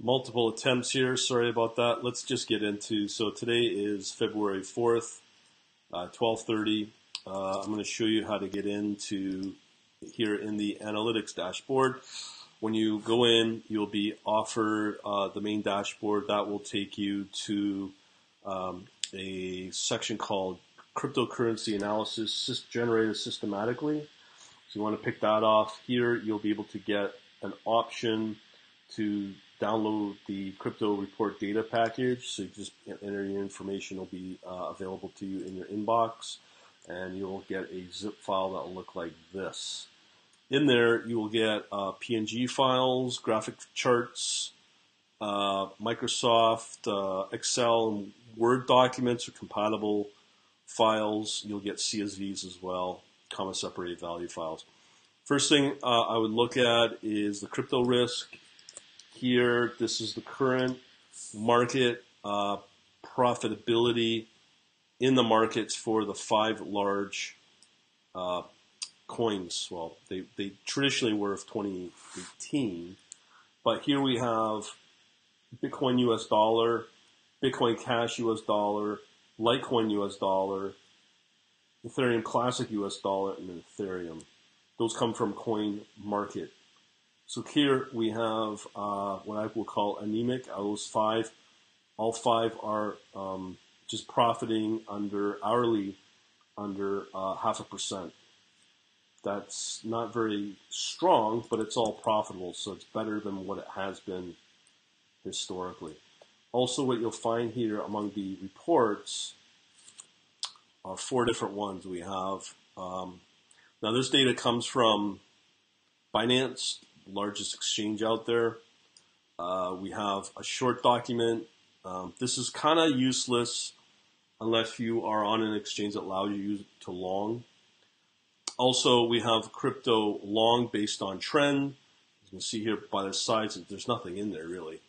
Multiple attempts here. Sorry about that. Let's just get into, so today is February 4th, 12:30. I'm going to show you how to get into here in the analytics dashboard. When you go in, you'll be offered the main dashboard. That will take you to a section called cryptocurrency analysis generated systematically. So you want to pick that off. Here you'll be able to get an option to download the crypto report data package. So you just enter your information, will be available to you in your inbox, and you'll get a zip file that will look like this. In there, you will get PNG files, graphic charts, Microsoft, Excel, and Word documents or compatible files. You'll get CSVs as well, comma separated value files. First thing I would look at is the crypto risk. Here, this is the current market profitability in the markets for the 5 large coins. Well, they traditionally were of 2018, but here we have Bitcoin US dollar, Bitcoin Cash US dollar, Litecoin US dollar, Ethereum Classic US dollar, and then Ethereum. Those come from Coin Market. So here we have what I will call anemic. Those 5, all 5 are just profiting hourly under 0.5%. That's not very strong, but it's all profitable, so it's better than what it has been historically. Also, what you'll find here among the reports are 4 different ones we have. Now this data comes from Binance, largest exchange out there. We have a short document. This is kind of useless unless you are on an exchange that allows you to long. Also, we have crypto long based on trend. You can see here by the sides that there's nothing in there really.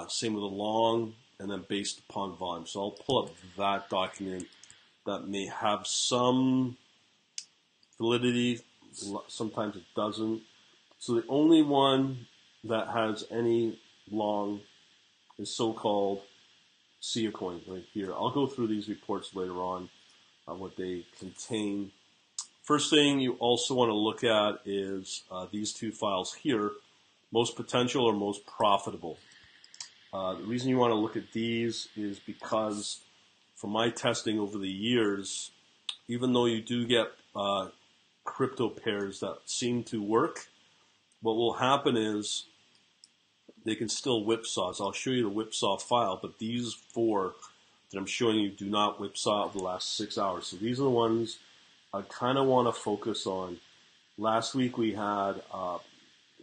Same with the long, and then based upon volume. So I'll pull up that document that may have some validity. Sometimes it doesn't. So the only one that has any long is so-called SIA coin right here. I'll go through these reports later on what they contain. First thing you also want to look at is these 2 files here, most potential or most profitable. The reason you want to look at these is because from my testing over the years, even though you do get crypto pairs that seem to work, what will happen is they can still whipsaw. So I'll show you the whipsaw file, but these 4 that I'm showing you do not whipsaw over the last 6 hours. So these are the ones I kind of want to focus on. Last week we had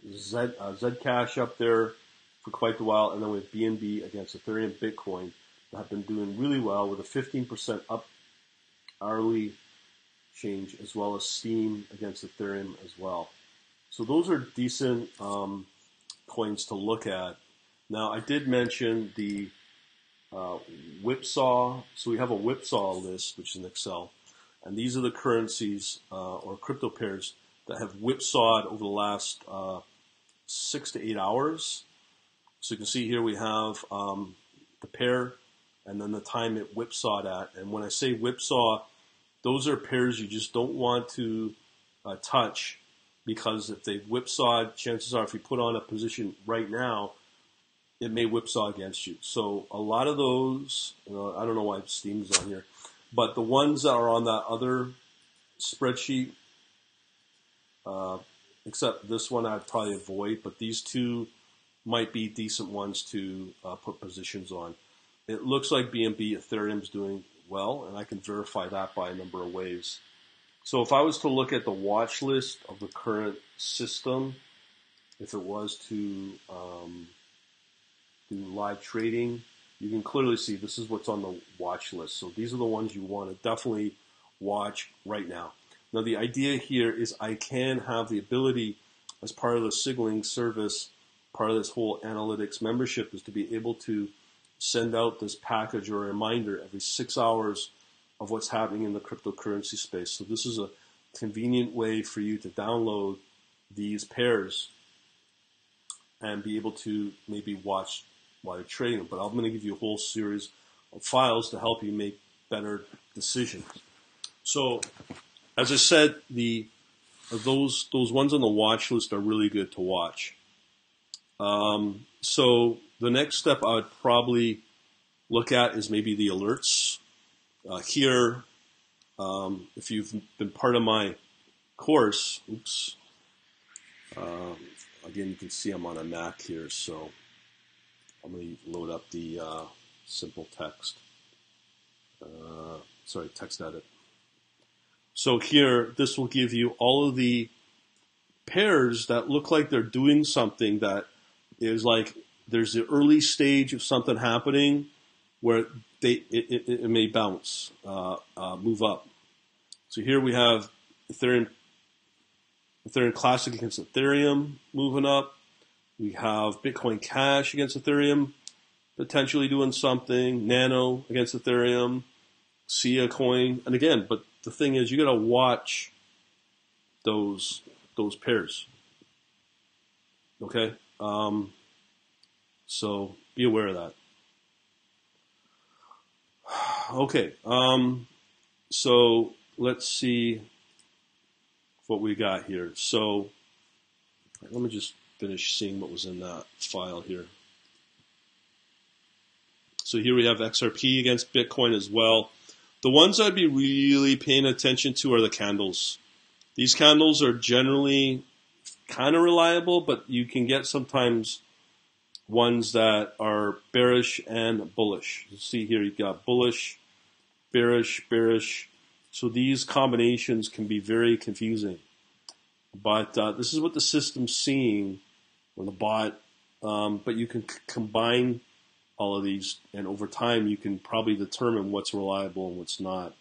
Zcash up there for quite a while, and then we have BNB against Ethereum Bitcoin that have been doing really well with a 15% up hourly change, as well as Steam against Ethereum as well. So those are decent coins to look at. Now I did mention the whipsaw. So we have a whipsaw list, which is in Excel, and these are the currencies or crypto pairs that have whipsawed over the last 6 to 8 hours. So you can see here we have the pair and then the time it whipsawed at. And when I say whipsaw, those are pairs you just don't want to touch, because if they've whipsawed, chances are if you put on a position right now, it may whipsaw against you. So a lot of those, I don't know why Steam's on here, but the ones that are on that other spreadsheet, except this one I'd probably avoid, but these 2 might be decent ones to put positions on. It looks like BNB Ethereum's doing well, and I can verify that by a number of ways. So if I was to look at the watch list of the current system, if it was to do live trading, you can clearly see this is what's on the watch list. So these are the ones you want to definitely watch right now. Now the idea here is I can have the ability, as part of the signaling service, part of this whole analytics membership, is to be able to send out this package or a reminder every 6 hours of what's happening in the cryptocurrency space. So this is a convenient way for you to download these pairs and be able to maybe watch while you're trading them. But I'm going to give you a whole series of files to help you make better decisions. So, as I said, those ones on the watch list are really good to watch. So the next step I would probably look at is maybe the alerts. Here, if you've been part of my course, again, you can see I'm on a Mac here, so I'm going to load up the simple text. Text edit. So here, this will give you all of the pairs that look like they're doing something that is like there's the early stage of something happening where it may bounce, move up. So here we have Ethereum Classic against Ethereum moving up. We have Bitcoin Cash against Ethereum potentially doing something. Nano against Ethereum. Sia coin. And again, but the thing is, you got to watch those pairs. Okay? So be aware of that. Okay. So let's see what we got here. So let me just finish seeing what was in that file here. So here we have XRP against Bitcoin as well. The ones I'd be really paying attention to are the candles. These candles are generally kind of reliable, but you can get sometimes ones that are bearish and bullish. You see here you've got bullish, bearish, bearish. So these combinations can be very confusing. But this is what the system's seeing on the bot. But you can combine all of these, and over time you can probably determine what's reliable and what's not.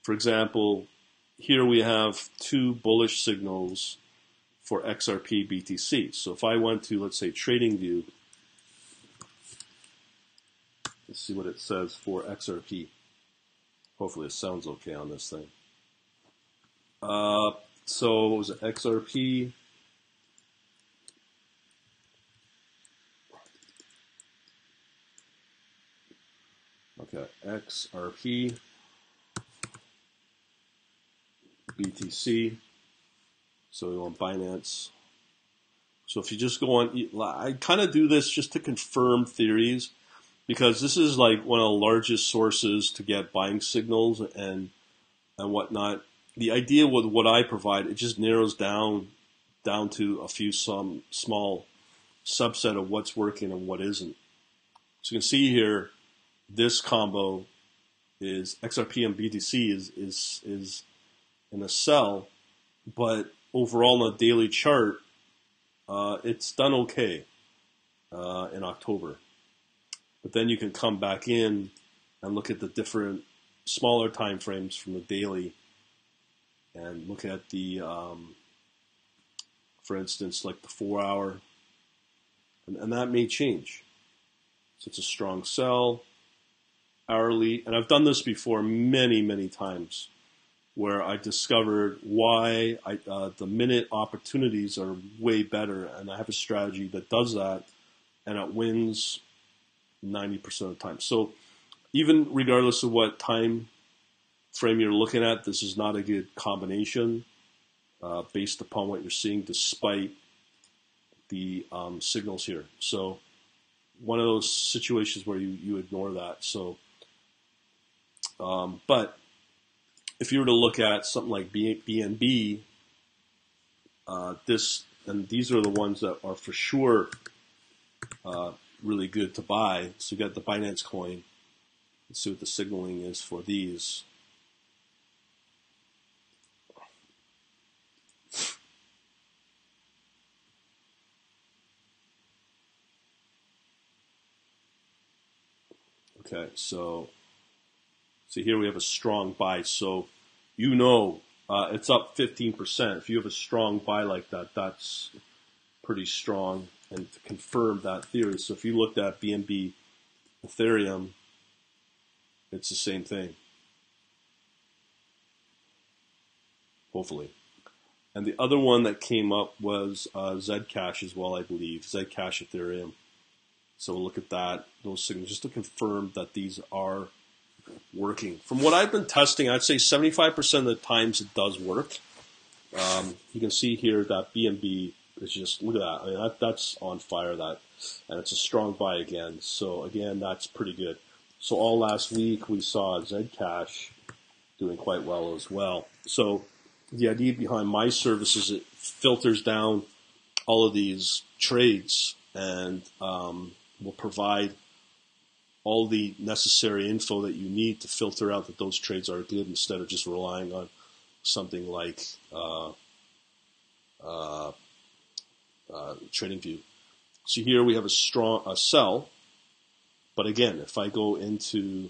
For example, here we have two bullish signals for XRP BTC. So if I went to, let's say, TradingView, let's see what it says for XRP. Hopefully it sounds okay on this thing. So what was it, XRP? Okay, XRP, BTC, so we want Binance. So if you just go on, I kind of do this just to confirm theories, because this is like one of the largest sources to get buying signals and whatnot. The idea with what I provide, it just narrows down to some small subset of what's working and what isn't. So you can see here, this combo is XRP and BTC is in a sell, but overall on a daily chart, it's done okay in October. But then you can come back in and look at the different smaller time frames from the daily, and look at the, for instance, like the 4-hour, and that may change. So it's a strong sell. Hourly, and I've done this before many, many times, where I discovered why the minute opportunities are way better, and I have a strategy that does that, and it wins 90% of the time. So even regardless of what time frame you're looking at, this is not a good combination based upon what you're seeing, despite the signals here. So one of those situations where you ignore that. So but if you were to look at something like BNB, these are the ones that are for sure really good to buy. So you got the Binance coin. Let's see what the signaling is for these. Okay, so here we have a strong buy. So you know it's up 15%. If you have a strong buy like that, that's pretty strong, and to confirm that theory. So if you looked at BNB Ethereum, it's the same thing. Hopefully. And the other one that came up was Zcash as well, I believe, Zcash Ethereum. So we'll look at that, those signals, just to confirm that these are working. From what I've been testing, I'd say 75% of the times it does work. You can see here that BNB is just, look at that. I mean, that's on fire, and it's a strong buy again. So again, that's pretty good. So all last week we saw Zcash doing quite well as well. So the idea behind my service is it filters down all of these trades and will provide all the necessary info that you need to filter out that those trades are good, instead of just relying on something like TradingView. So here we have a sell, but again, if I go into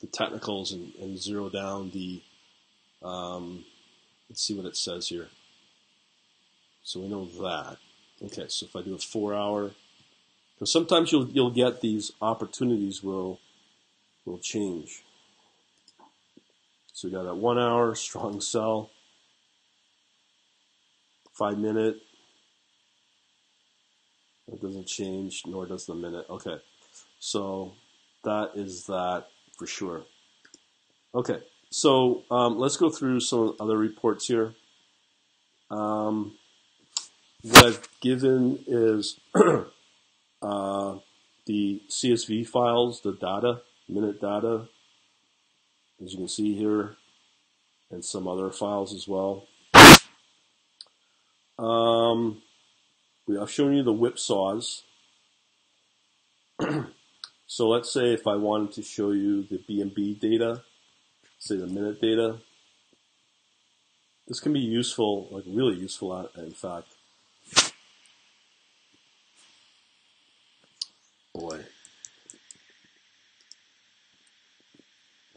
the technicals and zero down the, let's see what it says here. So we know that. Okay, so if I do a 4 hour, because sometimes you'll get these opportunities will change. So we got that 1 hour strong sell, 5 minute. It doesn't change, nor does the minute. Okay, so that is that for sure. Okay, so let's go through some other reports here. What I've given is the CSV files, the data, minute data, as you can see here, and some other files as well. I've shown you the whipsaws. So let's say if I wanted to show you the BNB data, say the minute data, this can be useful, like really useful in fact. Boy.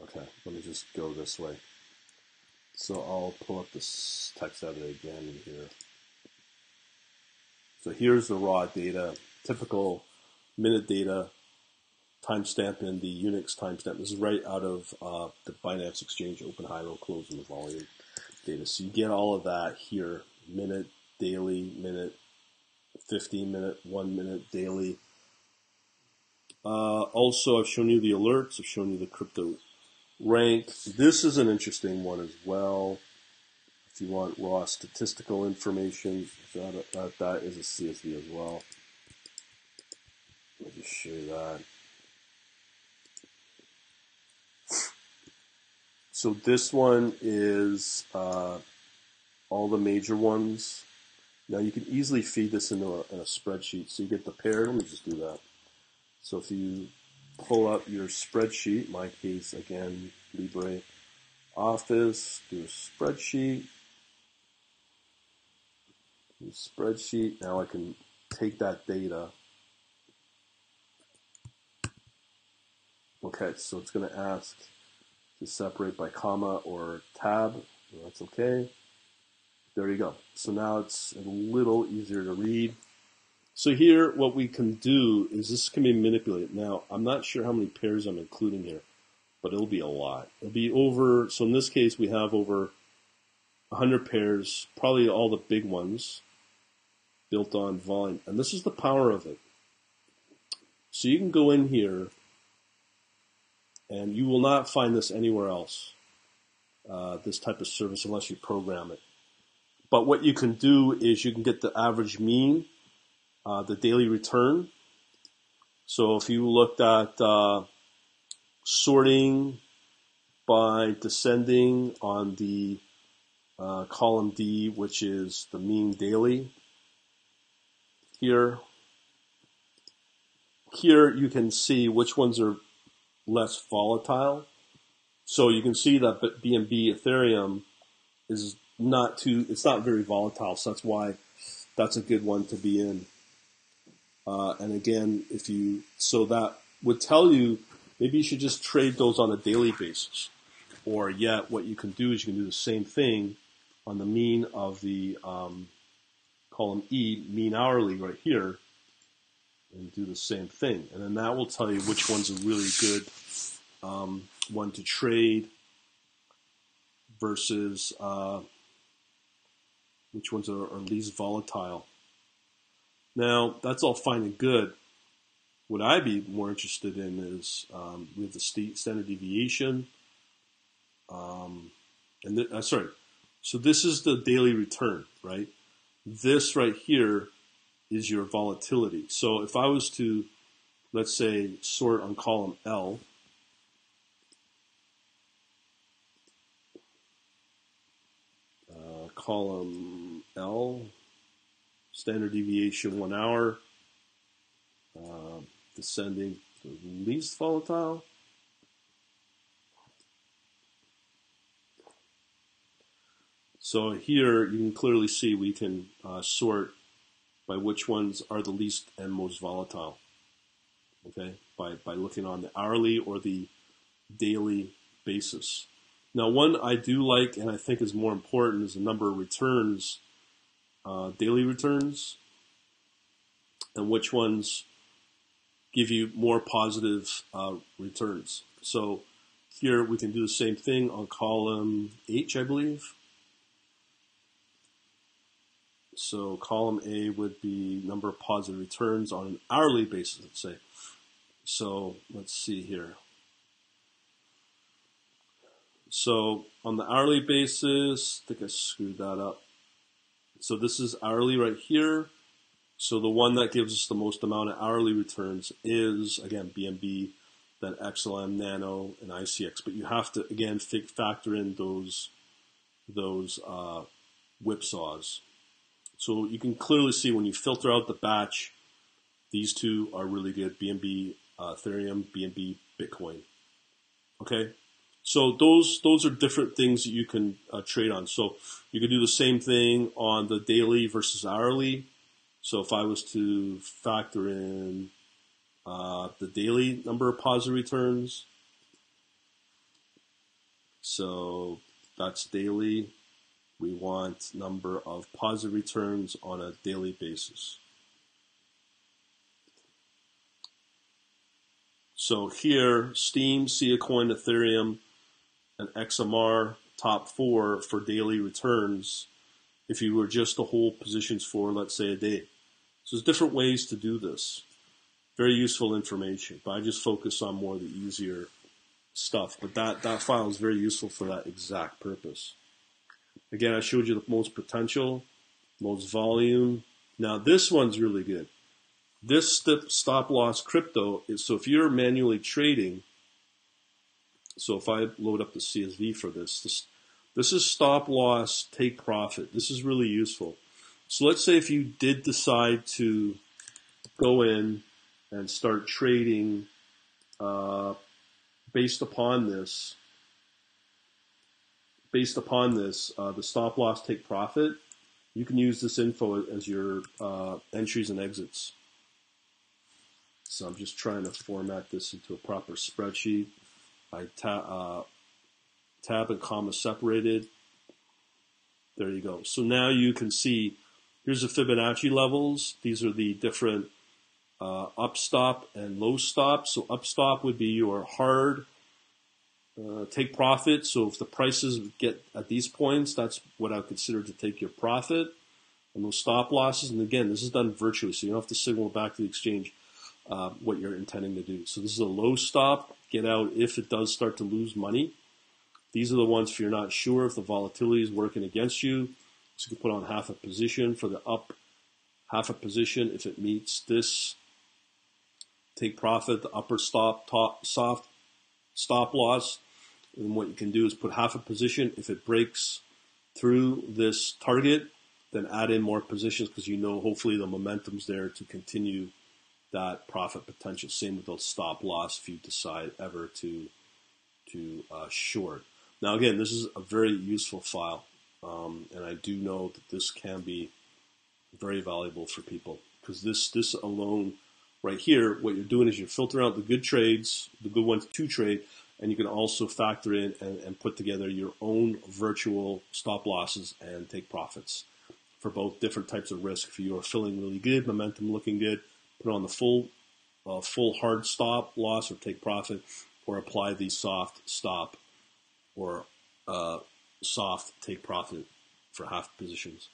Okay, let me just go this way. So I'll pull up this text editor again here. So here's the raw data, typical minute data, timestamp in the Unix timestamp. This is right out of the Binance exchange, open, high, low, close, and the volume data. So you get all of that here, minute, daily, minute, 15 minute, 1 minute, daily. Also, I've shown you the alerts. I've shown you the crypto rank. This is an interesting one as well. If you want raw statistical information, that is a CSV as well. Let me just show you that. So this one is all the major ones. Now you can easily feed this into a spreadsheet. So you get the pair. Let me just do that. So if you pull up your spreadsheet, in my case again, LibreOffice, do a spreadsheet. Spreadsheet. Now I can take that data. Okay, so it's going to ask to separate by comma or tab. That's okay. There you go. So now it's a little easier to read. So here, what we can do is this can be manipulated. Now, I'm not sure how many pairs I'm including here, but it'll be a lot. It'll be over, so in this case, we have over 100 pairs, probably all the big ones, built on volume. And this is the power of it. So you can go in here, and you will not find this anywhere else, this type of service, unless you program it. But what you can do is you can get the average mean, the daily return. So if you looked at sorting by descending on the column D, which is the mean daily, here you can see which ones are less volatile. So you can see that BNB Ethereum is it's not very volatile, so that's why that's a good one to be in. And again, so that would tell you maybe you should just trade those on a daily basis. Or yet what you can do is you can do the same thing on the mean of the column E, mean hourly right here, and do the same thing. And then that will tell you which one's a really good one to trade versus which ones are least volatile. Now, that's all fine and good. What I'd be more interested in is we have the standard deviation. So this is the daily return, right? This right here is your volatility. So if I was to, let's say, sort on column L, standard deviation 1 hour, descending to least volatile. So here you can clearly see we can sort by which ones are the least and most volatile, okay, by looking on the hourly or the daily basis. Now, one I do like and I think is more important is the number of returns, daily returns, and which ones give you more positive returns. So here we can do the same thing on column H, I believe. So column A would be number of positive returns on an hourly basis, let's say. So let's see here. So on the hourly basis, I think I screwed that up. So this is hourly right here. So the one that gives us the most amount of hourly returns is, again, BNB, then XLM, Nano, and ICX. But you have to, again, factor in those whipsaws. So you can clearly see when you filter out the batch, these two are really good, BNB Ethereum, BNB Bitcoin. Okay? So those are different things that you can trade on. So you could do the same thing on the daily versus hourly. So if I was to factor in the daily number of positive returns, so that's daily. We want number of positive returns on a daily basis. So here, Steam, Coin, Ethereum, and XMR, top 4 for daily returns if you were just to hold positions for, let's say, a day. So there's different ways to do this. Very useful information, but I just focus on more of the easier stuff. But that file is very useful for that exact purpose. Again, I showed you the most potential, most volume. Now this one's really good. This stop loss crypto is, so if you're manually trading, so if I load up the CSV for this is stop loss, take profit. This is really useful. So let's say if you did decide to go in and start trading based upon this, the stop loss, take profit, you can use this info as your entries and exits. So I'm just trying to format this into a proper spreadsheet. I tab and comma separated. There you go. So now you can see, here's the Fibonacci levels. These are the different up stop and low stop. So up stop would be your hard take profit. So if the prices get at these points, that's what I would consider to take your profit. And those stop losses, and again, this is done virtually, so you don't have to signal back to the exchange what you're intending to do. So this is a low stop. Get out if it does start to lose money. These are the ones if you're not sure if the volatility is working against you. So you can put on half a position for the up, half a position if it meets this. Take profit, the upper soft stop loss. And what you can do is put half a position. If it breaks through this target, then add in more positions because you know hopefully the momentum's there to continue that profit potential. Same with the stop loss if you decide ever to short. Now again, this is a very useful file, and I do know that this can be very valuable for people because this alone right here, what you're doing is you're filtering out the good trades, the good ones to trade, and you can also factor in and put together your own virtual stop losses and take profits for both different types of risk. If you are feeling really good, momentum looking good, put on the full hard stop loss or take profit, or apply the soft stop or soft take profit for half positions.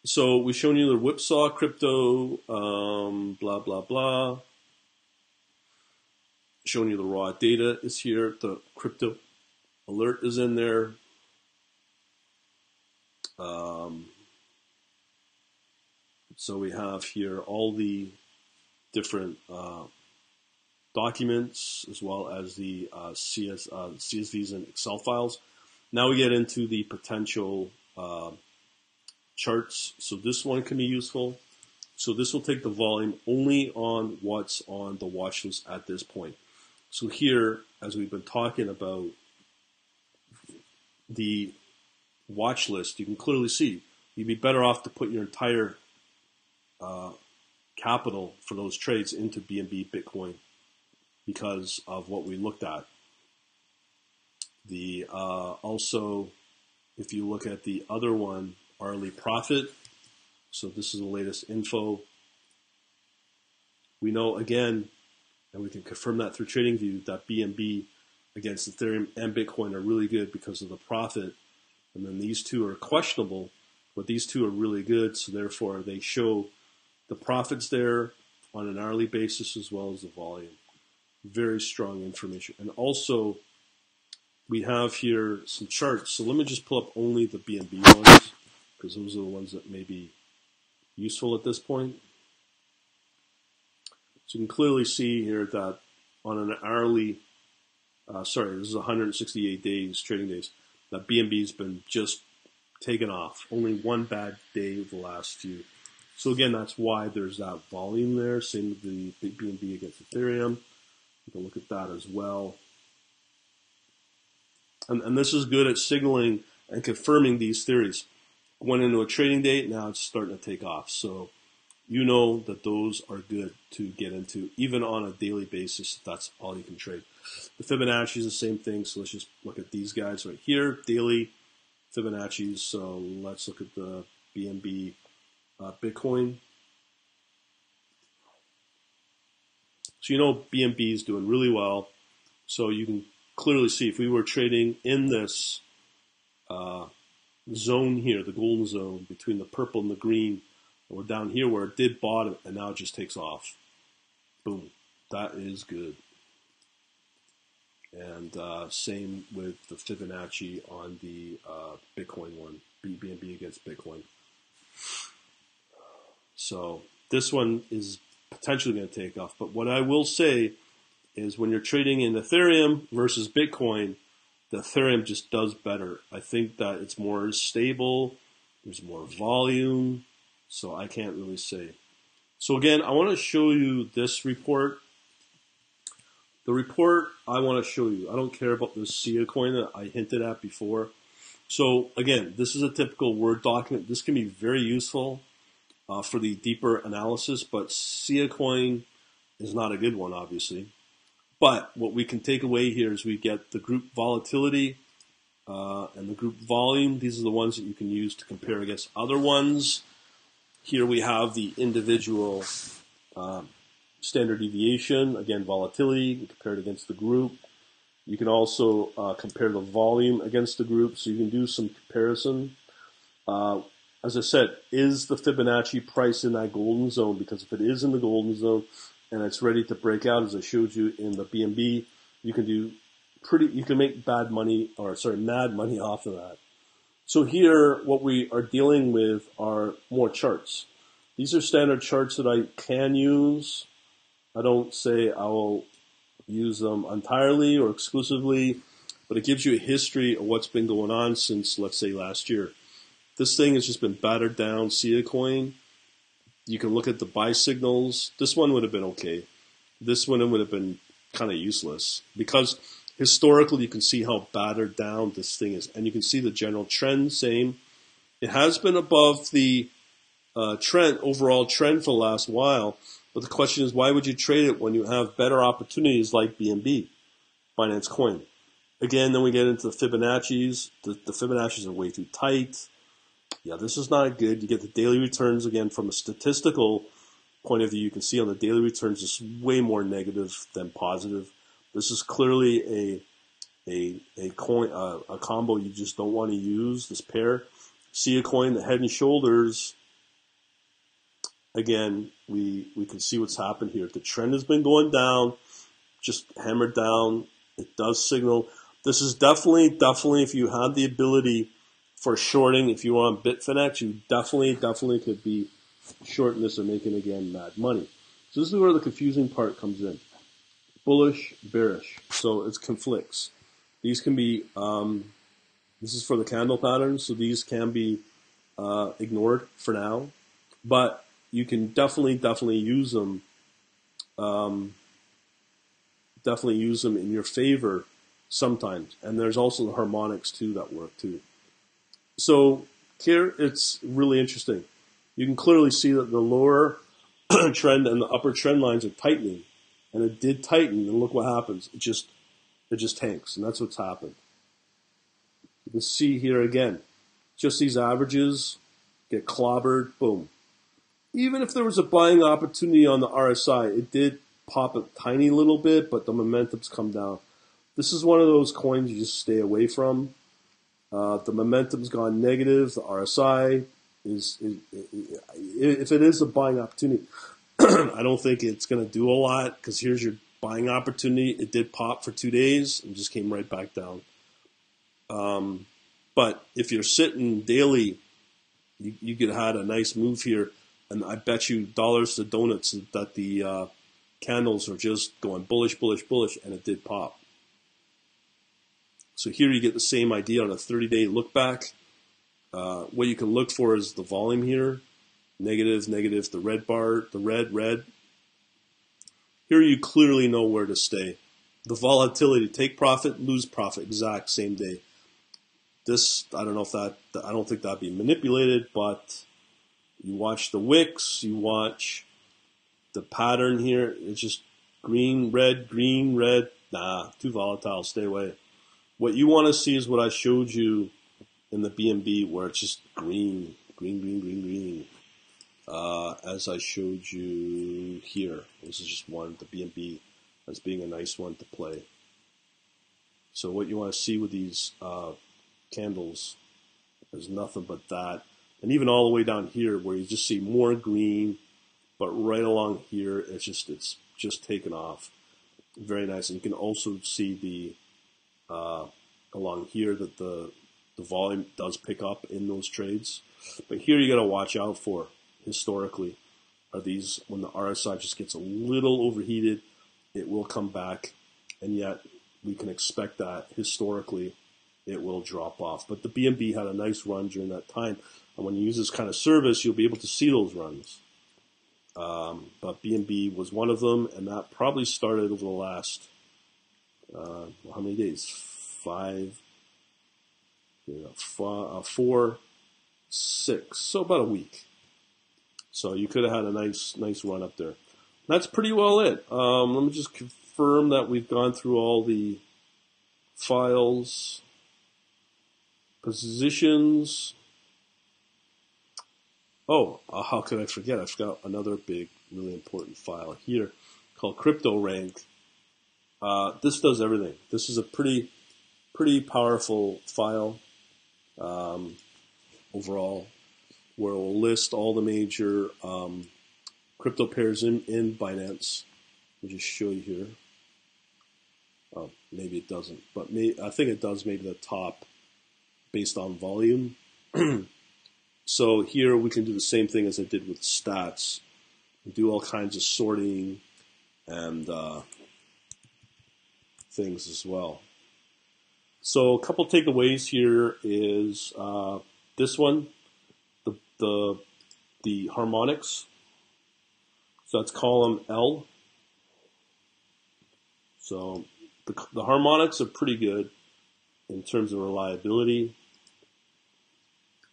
So we've shown you the whipsaw crypto, blah, blah, blah. Showing you the raw data is here. The crypto alert is in there. So we have here all the different documents as well as the CSVs and Excel files. Now we get into the potential charts. So this one can be useful. So this will take the volume only on what's on the watch list at this point. So here, as we've been talking about the watch list, you can clearly see you'd be better off to put your entire capital for those trades into BNB Bitcoin because of what we looked at. The also, if you look at the other one, hourly profit. So this is the latest info. We know again, and we can confirm that through TradingView, that BNB against Ethereum and Bitcoin are really good because of the profit. And then these two are questionable, but these two are really good. So therefore, they show the profits there on an hourly basis as well as the volume. Very strong information. And also, we have here some charts. So let me just pull up only the BNB ones because those are the ones that may be useful at this point. So you can clearly see here that on an hourly, this is 168 days, trading days, that BNB's been just taken off. Only one bad day of the last few. So again, that's why there's that volume there. Same with the BNB against Ethereum. You can look at that as well. And this is good at signaling and confirming these theories. Went into a trading day, now it's starting to take off. So you know that those are good to get into, even on a daily basis, if that's all you can trade. The Fibonacci is the same thing, so let's just look at these guys right here, daily Fibonacci's. So let's look at the BNB Bitcoin. So you know BNB is doing really well. So you can clearly see if we were trading in this zone here, the golden zone between the purple and the green, and we're down here where it did bottom and now it just takes off. Boom. That is good. And same with the Fibonacci on the Bitcoin one, BNB against Bitcoin. So this one is potentially going to take off. But what I will say is when you're trading in Ethereum versus Bitcoin, the Ethereum just does better. I think that it's more stable. There's more volume. So I can't really say. So again, I want to show you this report. The report I want to show you, I don't care about this SIA coin that I hinted at before. So again, this is a typical Word document. This can be very useful for the deeper analysis, but SIA coin is not a good one, obviously. But what we can take away here is we get the group volatility and the group volume. These are the ones that you can use to compare against other ones. Here we have the individual standard deviation, again, volatility compared against the group. You can also compare the volume against the group, so you can do some comparison. As I said, is the Fibonacci price in that golden zone? Because if it is in the golden zone and it's ready to break out, as I showed you in the BNB, you can make mad money off of that. So here, what we are dealing with are more charts. These are standard charts that I can use. I don't say I will use them entirely or exclusively, but it gives you a history of what's been going on since, let's say, last year. This thing has just been battered down, SIA coin. You can look at the buy signals. This one would have been okay. This one would have been kind of useless because historically you can see how battered down this thing is. And you can see the general trend, same. It has been above the overall trend for the last while. But the question is, why would you trade it when you have better opportunities like BNB, Binance Coin? Again, then we get into the Fibonacci's. The Fibonacci's are way too tight. Yeah, this is not good. You get the daily returns again from a statistical point of view. You can see on the daily returns it's way more negative than positive. This is clearly a combo you just don't want to use. This pair, SIA coin, the head and shoulders again, we can see what's happened here. The trend has been going down, just hammered down. It does signal. This is definitely, if you had the ability for shorting, if you were on Bitfinex, you definitely could be shorting this and making, again, mad money. So this is where the confusing part comes in. Bullish, bearish. So it conflicts. These can be, this is for the candle patterns, so these can be ignored for now. But you can definitely use them. Definitely use them in your favor sometimes. And there's also the harmonics too that work too. So here it's really interesting. You can clearly see that the lower trend and the upper trend lines are tightening, and it did tighten. And look what happens. It just tanks, and that's what's happened. You can see here again, just these averages get clobbered. Boom. Even if there was a buying opportunity on the RSI, it did pop a tiny little bit, but the momentum's come down. This is one of those coins you just stay away from. The momentum's gone negative. The RSI is if it is a buying opportunity, I don't think it's going to do a lot, because here's your buying opportunity. It did pop for 2 days and just came right back down. But if you're sitting daily, you could have had a nice move here, and I bet you dollars to donuts that the candles are just going bullish, and it did pop. So here you get the same idea on a 30-day look back. What you can look for is the volume here. Negative, the red bar, the red. Here you clearly know where to stay. The volatility, take profit, lose profit, exact same day. This, I don't know if that, I don't think that'd be manipulated, but you watch the wicks, you watch the pattern here. It's just green, red. Nah, too volatile, stay away. What you want to see is what I showed you in the BNB, where it's just green. As I showed you here. This is just one, the BNB, as being a nice one to play. So what you want to see with these candles is nothing but that. And even all the way down here, where you just see more green, but right along here, it's just taken off. Very nice. And you can also see the along here that the volume does pick up in those trades. But here you got to watch out for, historically, are these, when the RSI just gets a little overheated, it will come back, and yet we can expect that historically it will drop off. But the BNB had a nice run during that time, and when you use this kind of service, you'll be able to see those runs. But BNB was one of them, and that probably started over the last, how many days? 4, 6, so about a week. So you could have had a nice run up there. That's pretty well it. Let me just confirm that we've gone through all the files, positions. Oh, how could I forget? I forgot another big, really important file here called Crypto Rank. This does everything. This is a pretty powerful file overall, where it will list all the major crypto pairs in Binance. I'll just show you here. Oh, maybe it doesn't, but I think it does, maybe the top based on volume. So here we can do the same thing as I did with stats. We do all kinds of sorting and things as well. So a couple takeaways here is this one, the harmonics. So that's column L. So the harmonics are pretty good in terms of reliability,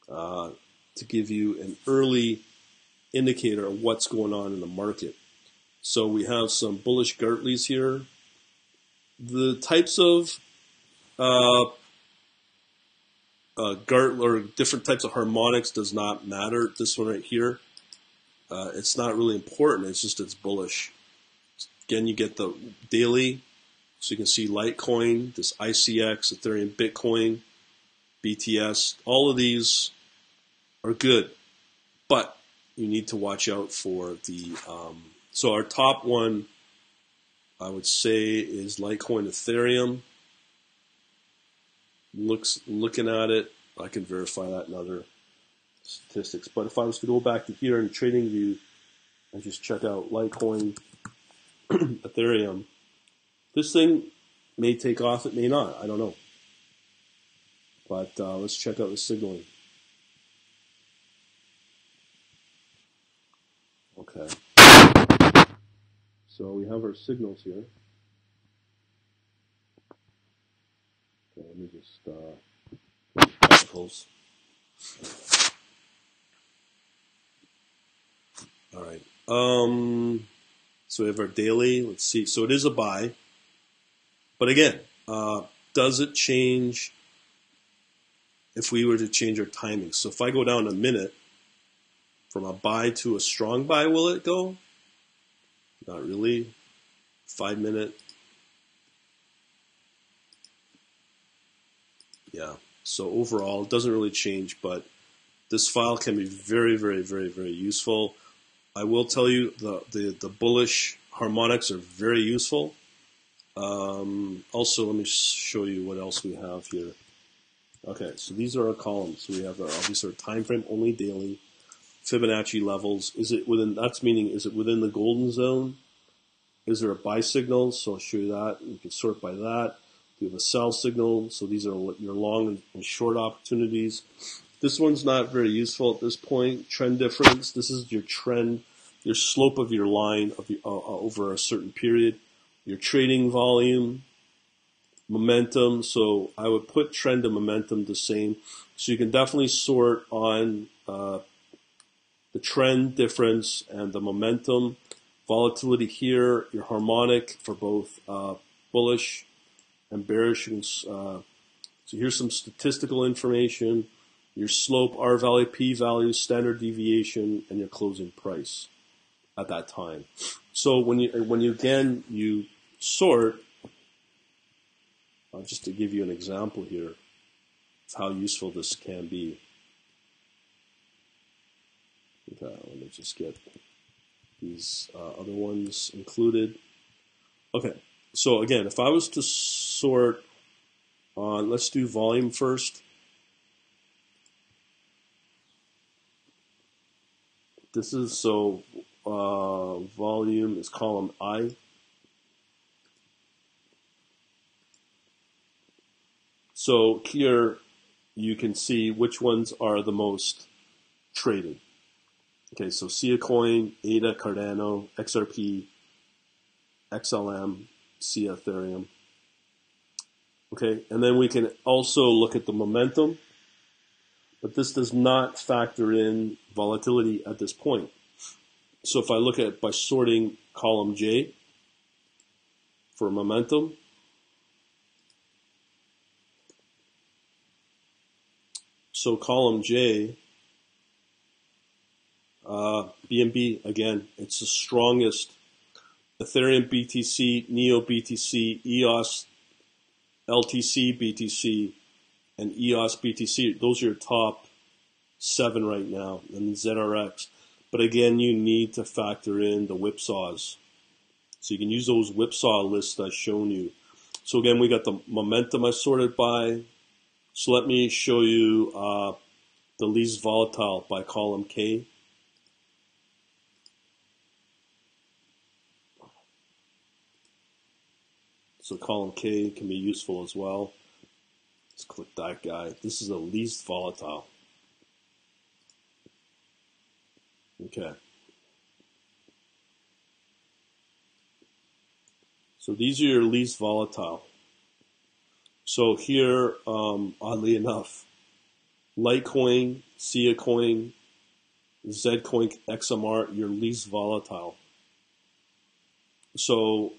to give you an early indicator of what's going on in the market. So we have some bullish Gartleys here. The types of or different types of harmonics does not matter. This one right here, it's not really important. It's just it's bullish. Again, you get the daily, so you can see Litecoin, this ICX, Ethereum, Bitcoin, BTS. All of these are good, but you need to watch out for the, so our top one, I would say, is Litecoin Ethereum. Looking at it, I can verify that in other statistics. But if I was to go back to here in TradingView and just check out Litecoin Ethereum, this thing may take off, it may not, I don't know. But let's check out the signaling. Okay. So we have our signals here. Okay, let me just technicals. All right. So we have our daily. Let's see. So it is a buy. But again, does it change if we were to change our timing? So if I go down a minute from a buy to a strong buy, will it go? Not really. 5 minute. Yeah. So overall, it doesn't really change, but this file can be very, very, very, very useful. I will tell you the bullish harmonics are very useful. Also, let me show you what else we have here. Okay, so these are our columns. So we have obviously our time frame only daily, Fibonacci levels. Is it within? That's meaning is it within the golden zone? Is there a buy signal? So I'll show you that. You can sort by that. We have a sell signal. So these are your long and short opportunities. This one's not very useful at this point. Trend difference. This is your trend, your slope of your line of over a certain period. Your trading volume, momentum. So I would put trend and momentum the same. So you can definitely sort on the trend difference and the momentum. Volatility here, your harmonic for both bullish and bearish. So here's some statistical information. Your slope, R value, P value, standard deviation, and your closing price at that time. So when you again sort, just to give you an example here of how useful this can be. Okay, let me just get these other ones included. Okay, so again, if I was to sort on, let's do volume first. This is so volume is column I. So here you can see which ones are the most traded. Okay, so SIA Coin, ADA, Cardano, XRP, XLM, SIA Ethereum. Okay, and then we can also look at the momentum, but this does not factor in volatility at this point. So if I look at by sorting column J for momentum, so column J, BNB, again, it's the strongest. Ethereum BTC, Neo BTC, EOS LTC BTC, and EOS BTC. Those are your top 7 right now, and ZRX. But again, you need to factor in the whipsaws. So you can use those whipsaw lists I've shown you. So again, we got the momentum I sorted by. So let me show you the least volatile by column K. So column K can be useful as well. Let's click that guy. This is the least volatile. Okay. So these are your least volatile. So here, oddly enough, Litecoin, SIA Coin, Zcoin, XMR, your least volatile. So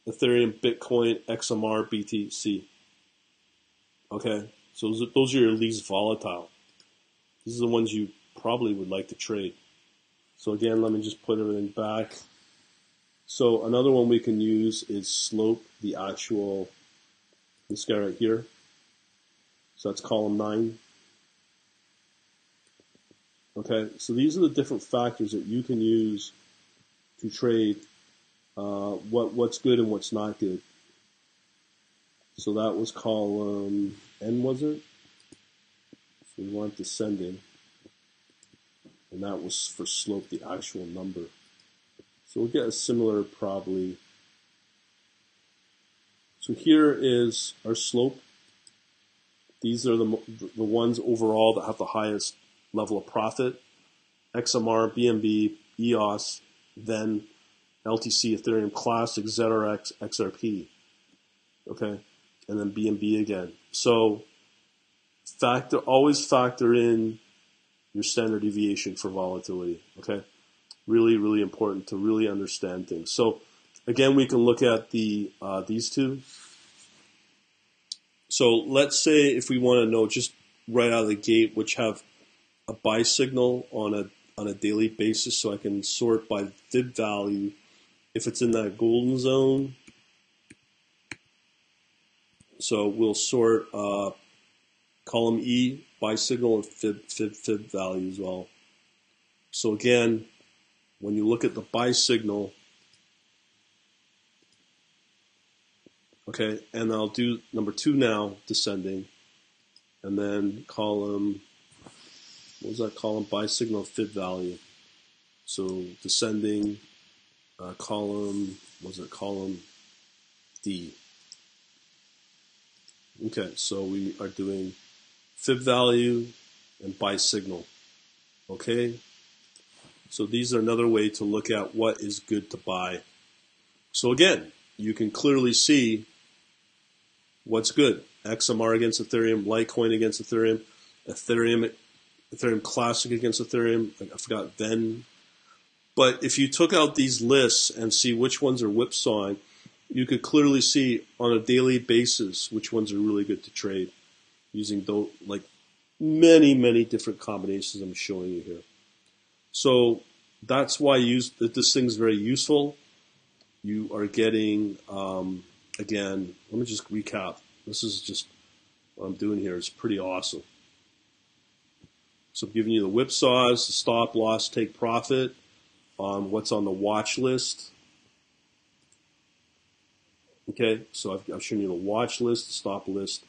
Ethereum, Bitcoin, XMR, BTC. Okay, so those are your least volatile. These are the ones you probably would like to trade. So again, let me just put everything back. So another one we can use is slope, the actual, this guy right here. So that's column 9. Okay, so these are the different factors that you can use to trade what's good and what's not good. So that was column N, was it? So we want descending, and that was for slope, the actual number. So we'll get a similar probably. So here is our slope. These are the ones overall that have the highest level of profit. XMR, BNB, EOS, then LTC, Ethereum Classic, ZRX, XRP. Okay, and then BNB again. So always factor in your standard deviation for volatility. Okay, really, really important to really understand things. So again, we can look at these two. So let's say if we want to know just right out of the gate, which have a buy signal on a daily basis, so I can sort by fib value if it's in that golden zone. So we'll sort column E, buy signal, and fib value as well. So again, when you look at the buy signal, okay, and I'll do number 2 now, descending, and then column, what was that column? Buy signal, fib value. So descending, column, what was it, column D. Okay, so we are doing fib value and buy signal. Okay, so these are another way to look at what is good to buy. So again, you can clearly see what's good. XMR against Ethereum, Litecoin against Ethereum, Ethereum Classic against Ethereum. I forgot Ven. But if you took out these lists and see which ones are whipsawing, you could clearly see on a daily basis which ones are really good to trade using those, like many, many different combinations I'm showing you here. So that's why this thing's very useful. You are getting, again, let me just recap. This is just what I'm doing here. It's pretty awesome. So I'm giving you the whipsaws, the stop loss, take profit on what's on the watch list. Okay, so I've shown you the watch list, the stop list,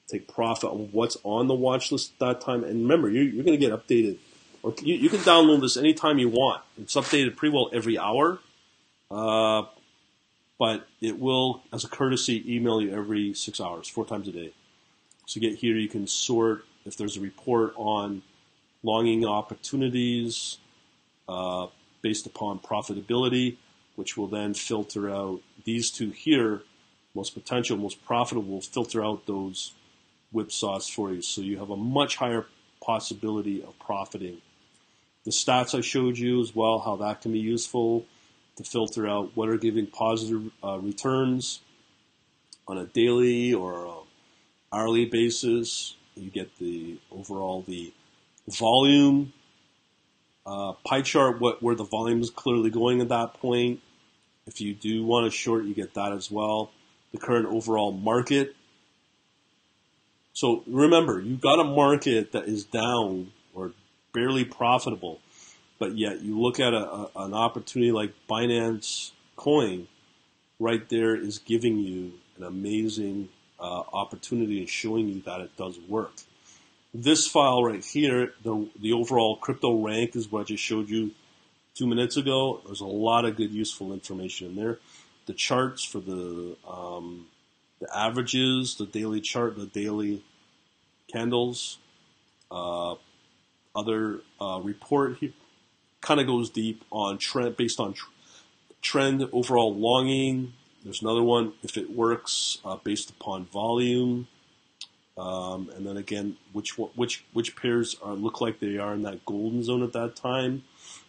take profit on what's on the watch list at that time. And remember, you're going to get updated. Or you can download this anytime you want. It's updated pretty well every hour. But it will, as a courtesy, email you every 6 hours, 4 times a day. So you get here, you can sort if there's a report on longing opportunities based upon profitability, which will then filter out these two here, most potential, most profitable, will filter out those whipsaws for you. So you have a much higher possibility of profiting. The stats I showed you as well, how that can be useful to filter out what are giving positive returns on a daily or hourly basis. You get the overall the volume pie chart, where the volume is clearly going at that point. If you do want to short, you get that as well. The current overall market. So remember, you've got a market that is down or barely profitable, but yet you look at an opportunity like Binance coin, right there is giving you an amazing opportunity and showing you that it does work. This file right here, the overall crypto rank is what I just showed you 2 minutes ago. There's a lot of good, useful information in there. The charts for the averages, the daily chart, the daily candles, other report here kind of goes deep on trend, based on trend, overall longing. There's another one, if it works, based upon volume. And then again, which pairs look like they are in that golden zone at that time.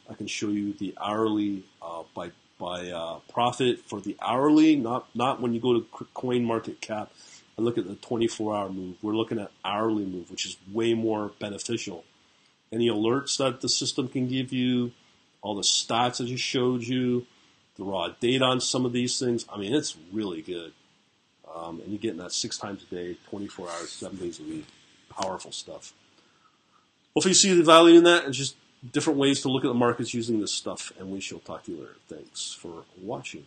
I can show you the hourly by profit for the hourly, not when you go to coin market cap and look at the 24-hour move. We're looking at hourly move, which is way more beneficial. Any alerts that the system can give you, all the stats I just showed you, the raw data on some of these things. I mean, it's really good. And you're getting that 6 times a day, 24 hours, 7 days a week. Powerful stuff. hopefully you see the value in that, and just different ways to look at the markets using this stuff. And we shall talk to you later. Thanks for watching.